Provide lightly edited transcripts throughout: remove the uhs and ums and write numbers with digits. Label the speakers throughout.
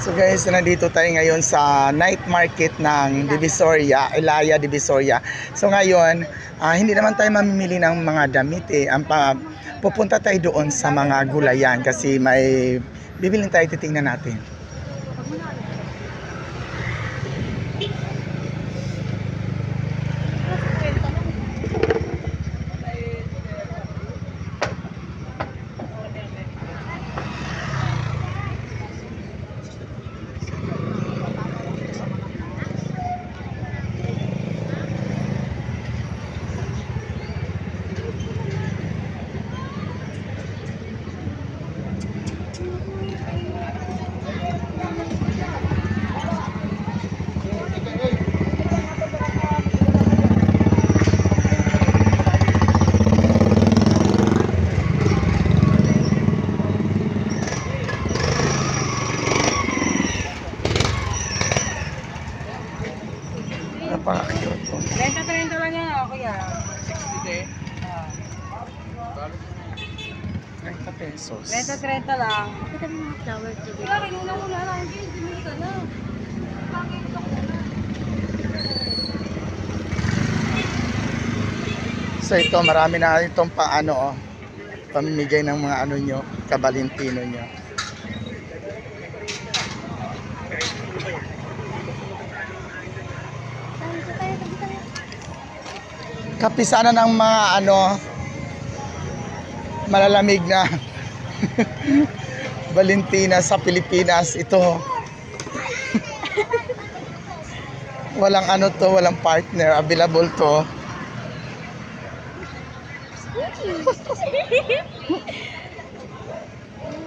Speaker 1: So guys, nandito tayo ngayon sa night market ng Divisoria, Ilaya Divisoria. So ngayon, hindi naman tayo mamimili ng mga damit eh. Pupunta tayo doon sa mga gulayan kasi may bibilin tayo, titingnan natin. Napaka-cute po.
Speaker 2: 30 lang yan, kuya. 60 eh.
Speaker 1: 30 pesos.
Speaker 2: 30 lang.
Speaker 3: Kita mo mga flowers dito.
Speaker 2: Kuya, kinuna lang. Hindi ka na.
Speaker 1: So ito, marami na itong pamimigay ng mga nyo, kabalintino nyo. Kapisana ng mga malalamig na Valentina sa Pilipinas ito. Walang walang partner, available to.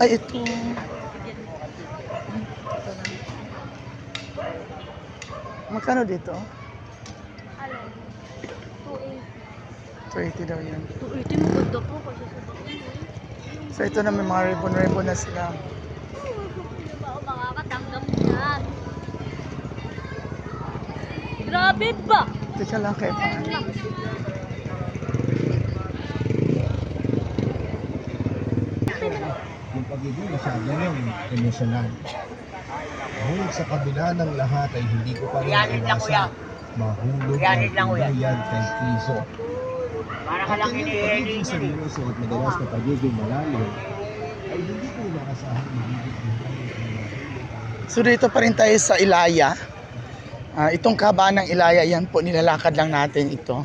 Speaker 1: Ay, ito. Magkano dito? 280 daw yan.
Speaker 3: 280 mo ganda po kasi sa bakin.
Speaker 1: So ito na, may mga ribbon-ribbon na sila.
Speaker 3: Hindi ba ako makakatanggap yan? Grabe ba?
Speaker 1: Teka lang kayo pa.
Speaker 4: Yung pagiging masyado ng emosyonal. Ngunit sa kabila ng lahat ay hindi ko pa rin iwasan mahulog ng tuluyan kay Kriso. At yung pagiging seryoso at madalas na pagiging malalim ay hindi ko inaasahan magiging
Speaker 1: So dito pa rin tayo sa Ilaya. Itong kahabaan ng Ilaya, yan po, nilalakad lang natin ito.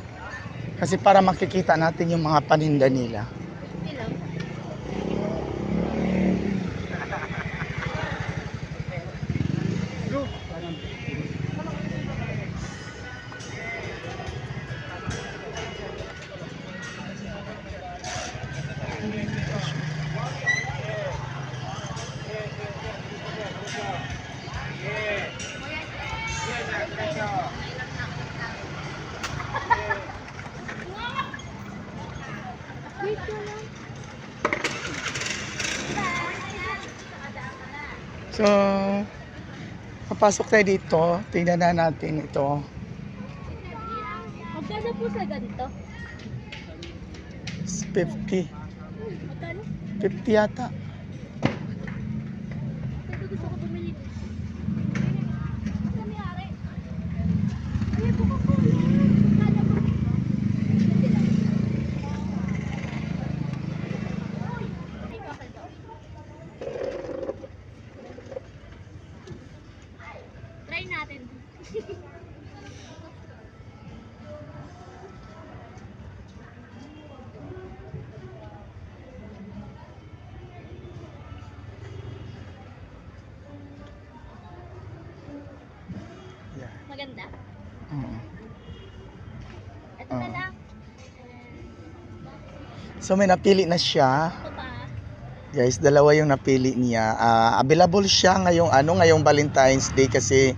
Speaker 1: Kasi para makikita natin yung mga paninda nila. So, papasok tayo dito. Tingnan na natin ito.
Speaker 3: Magkano po sa ganito?
Speaker 1: 50.
Speaker 3: Magkano?
Speaker 1: 50 yata.
Speaker 3: Ito gusto ko bumili. Ano nangyari? Ay, buka ko. Magkano po? Try natin.
Speaker 1: Yeah.
Speaker 3: Maganda. Ito na
Speaker 1: Oo.
Speaker 3: lang.
Speaker 1: So may napili na siya.
Speaker 3: Ito pa.
Speaker 1: Guys, dalawa yung napili niya. Available siya ngayong Valentine's Day kasi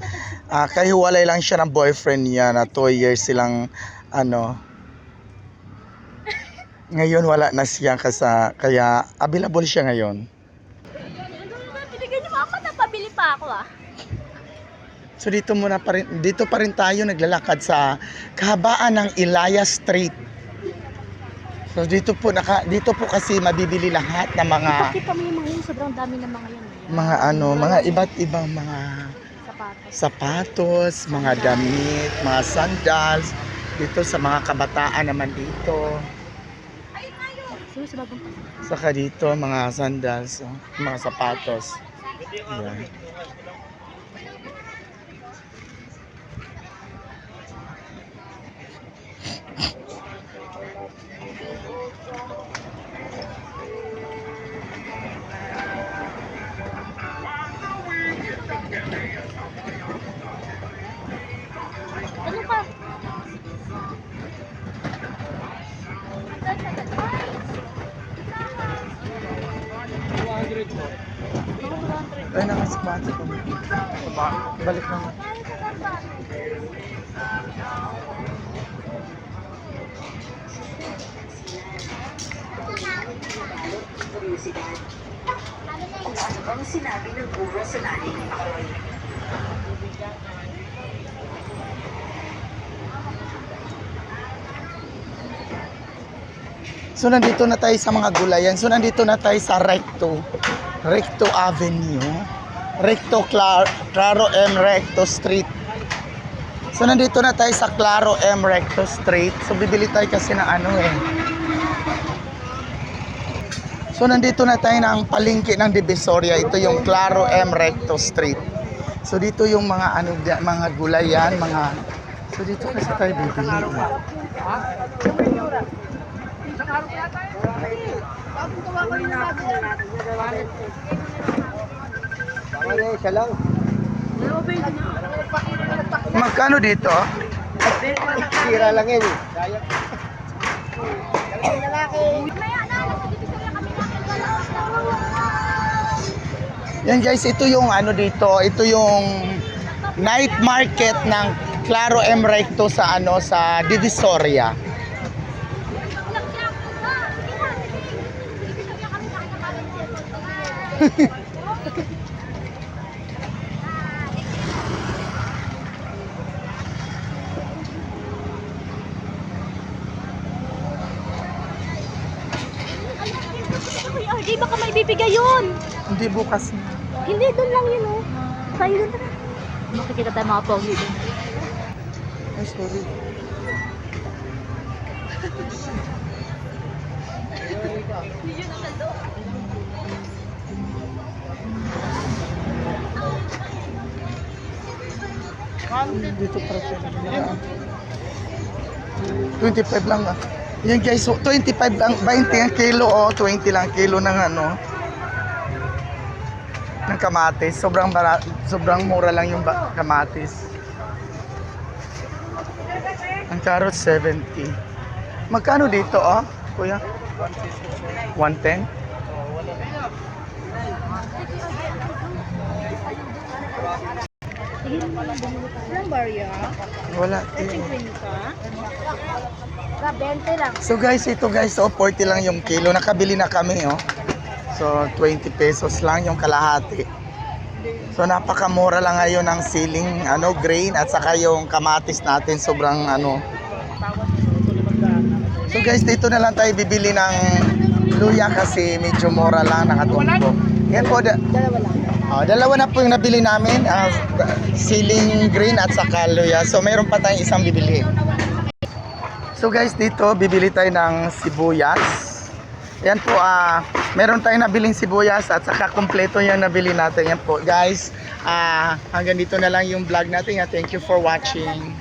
Speaker 1: kahiwalay lang siya ng boyfriend niya na 2 years silang ngayon wala na siya kaya available siya ngayon.
Speaker 3: Ano na, binigyan niyo ako, napabili pa ako ah.
Speaker 1: So dito pa rin tayo naglalakad sa kahabaan ng Ilaya Street. So dito po kasi mabibili lahat ng mga
Speaker 3: Ipakita mo yung mga yun, sobrang dami ng mga yan.
Speaker 1: mga ano, mga iba't ibang mga sapatos, mga damit, mga sandals. Dito sa mga kabataan naman dito. Saka dito mga sandals, mga sapatos. Ayan.
Speaker 3: Ano pa?
Speaker 1: Ay, nakasipati ko. Balik na.
Speaker 5: Ang sinabi ng guro sa nanay ni Makoy.
Speaker 1: So nandito na tayo sa mga gulayan. So nandito na tayo sa Recto Avenue. Claro M. Recto Street. So nandito na tayo sa Claro M. Recto Street. So bibili tayo kasi ng ano eh. So nandito na tayo ng palengke ng Divisoria. Ito yung Claro M. Recto Street. So dito yung mga ano, mga gulayan, mga. So dito kasi tayo bibili. Magkano dito?
Speaker 4: Sira lang yan eh.
Speaker 1: Yan guys, ito yung ano dito, ito yung night market ng Claro M. Recto sa ano sa Divisoria.
Speaker 3: Uy, RJ, baka may bibigay yun.
Speaker 1: Hindi bukas na.
Speaker 3: Hindi, doon lang yun, oh. Tayo doon na. Makikita tayo mga pogi doon.
Speaker 1: Ay, sorry. Dito para 25 lang ah. Yan guys, so 25 lang, 20 ang kilo oh, 20 lang kilo ng ano ng kamatis. Sobrang mura lang yung kamatis. Ang carrot 70. Magkano dito oh, kuya? 110?
Speaker 3: Ilang barya?
Speaker 1: Wala.
Speaker 3: 20 lang.
Speaker 1: So guys, ito guys, oh, 40 lang yung kilo. Nakabili na kami, oh. So, 20 pesos lang yung kalahati. So, napakamura lang ngayon ng siling, ano, grain at saka yung kamatis natin. Sobrang, ano. So guys, dito na lang tayo bibili ng luya kasi medyo mura lang, nakatumbo. Yan po, dalawa na po yung nabili namin. Siling green at saka luya. So, mayroon pa tayong isang bibili. So guys, dito bibili tayo ng sibuyas. Yan po, meron tayong nabiling sibuyas at saka kompleto yung nabili natin. Yan po guys, hanggang dito na lang yung vlog natin. Thank you for watching.